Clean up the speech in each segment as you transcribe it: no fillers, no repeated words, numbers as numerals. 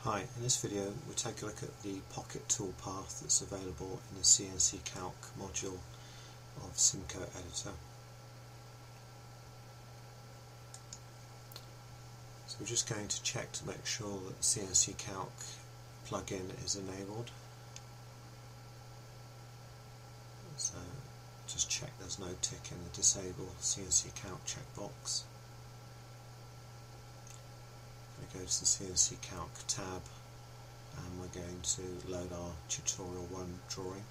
Hi, in this video we'll take a look at the pocket toolpath that's available in the CNC-Calc module of Simco Editor. So we're just going to check to make sure that the CNC-Calc plugin is enabled. So just check there's no tick in the Disable CNC-Calc checkbox. We go to the CNC-Calc tab and we're going to load our tutorial 1 drawing.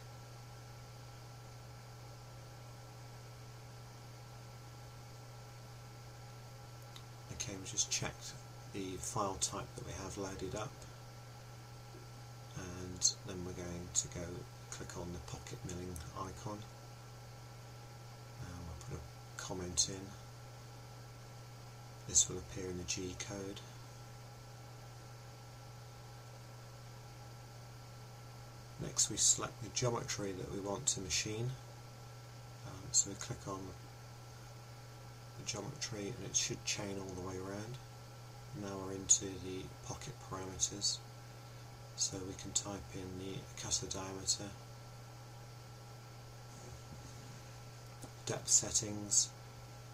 Okay, we just checked the file type that we have loaded up, and then we're going to go click on the pocket milling icon and we'll put a comment in. This will appear in the G code. Next we select the geometry that we want to machine, so we click on the geometry and it should chain all the way around. Now we're into the pocket parameters, so we can type in the cutter diameter, depth settings,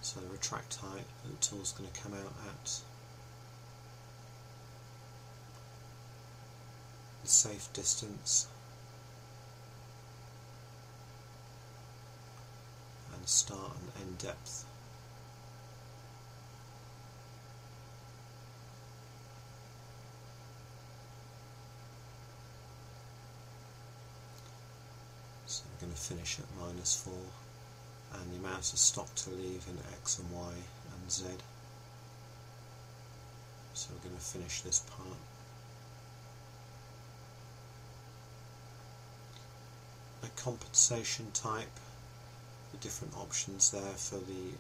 so the retract height that the tool is going to come out at, the safe distance, and start and end depth. So we're going to finish at -4, and the amount of stock to leave in X and Y and Z. So we're going to finish this part. A compensation type, the different options there for the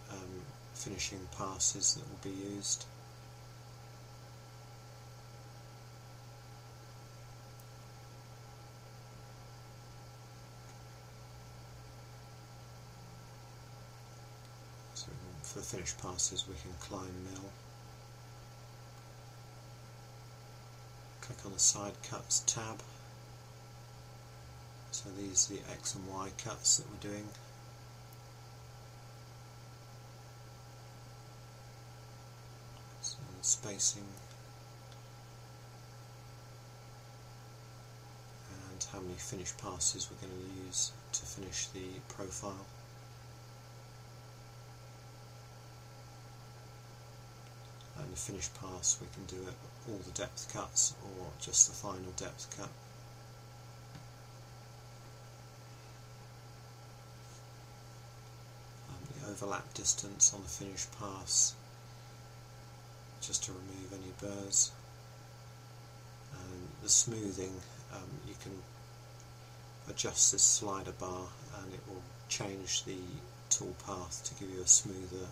finishing passes that will be used. So for the finished passes we can climb mill. Click on the side cuts tab. So these are the X and Y cuts that we're doing. So the spacing and how many finished passes we're going to use to finish the profile. And the finished pass we can do it all the depth cuts or just the final depth cut. The overlap distance on the finished pass, just to remove any burrs, and the smoothing, you can adjust this slider bar and it will change the tool path to give you a smoother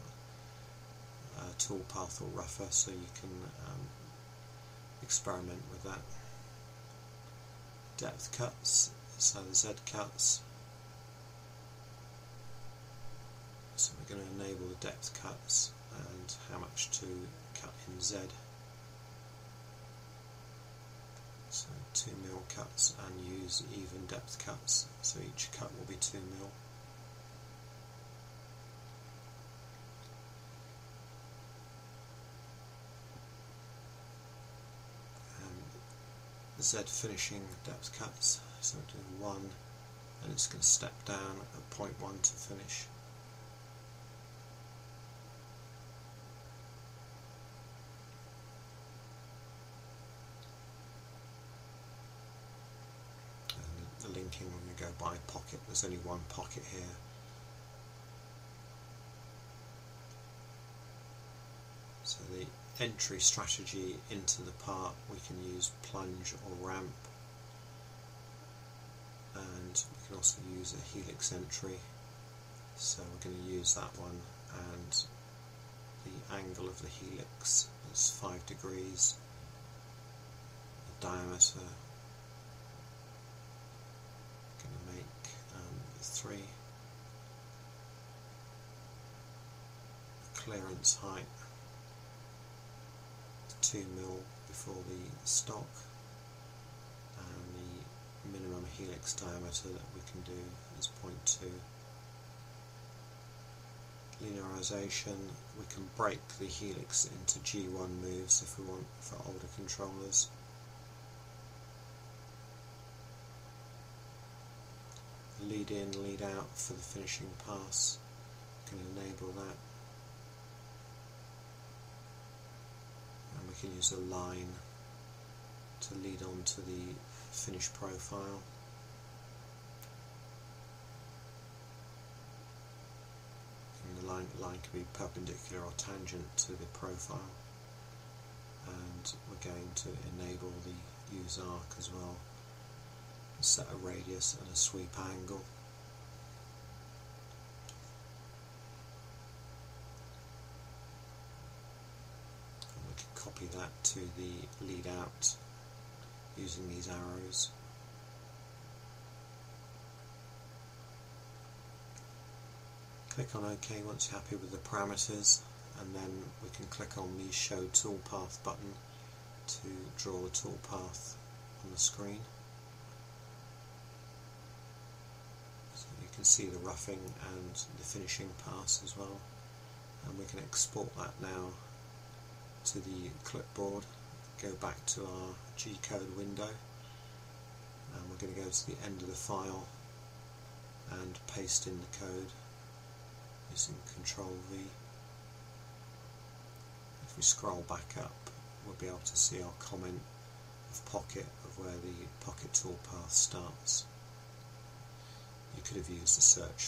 tool path or rougher, so you can experiment with that. Depth cuts, so the Z cuts, so we're going to enable the depth cuts and how much to cut in Z. So 2 mil cuts, and use even depth cuts, so each cut will be 2 mil. And Z finishing depth cuts, so we're doing 1 and it's going to step down at 0.1 to finish. The linking, we're going to go by pocket, there's only one pocket here. So the entry strategy into the part, we can use plunge or ramp, and we can also use a helix entry, so we're going to use that one, and the angle of the helix is 5 degrees, the diameter 3, clearance height 2 mil before the stock, helix diameter that we can do as 0.2. Linearization, we can break the helix into G1 moves if we want for older controllers. Lead in, lead out for the finishing pass, can enable that. And we can use a line to lead on to the finished profile. And the line can be perpendicular or tangent to the profile. And we're going to enable the use arc as well. Set a radius and a sweep angle. And we can copy that to the lead out using these arrows. Click on OK once you're happy with the parameters, and then we can click on the Show Toolpath button to draw the toolpath on the screen. You can see the roughing and the finishing pass as well, and we can export that now to the clipboard. Go back to our G-code window, and we're going to go to the end of the file and paste in the code using Ctrl-V. If we scroll back up, we'll be able to see our comment of pocket, of where the pocket toolpath starts. You could have used the search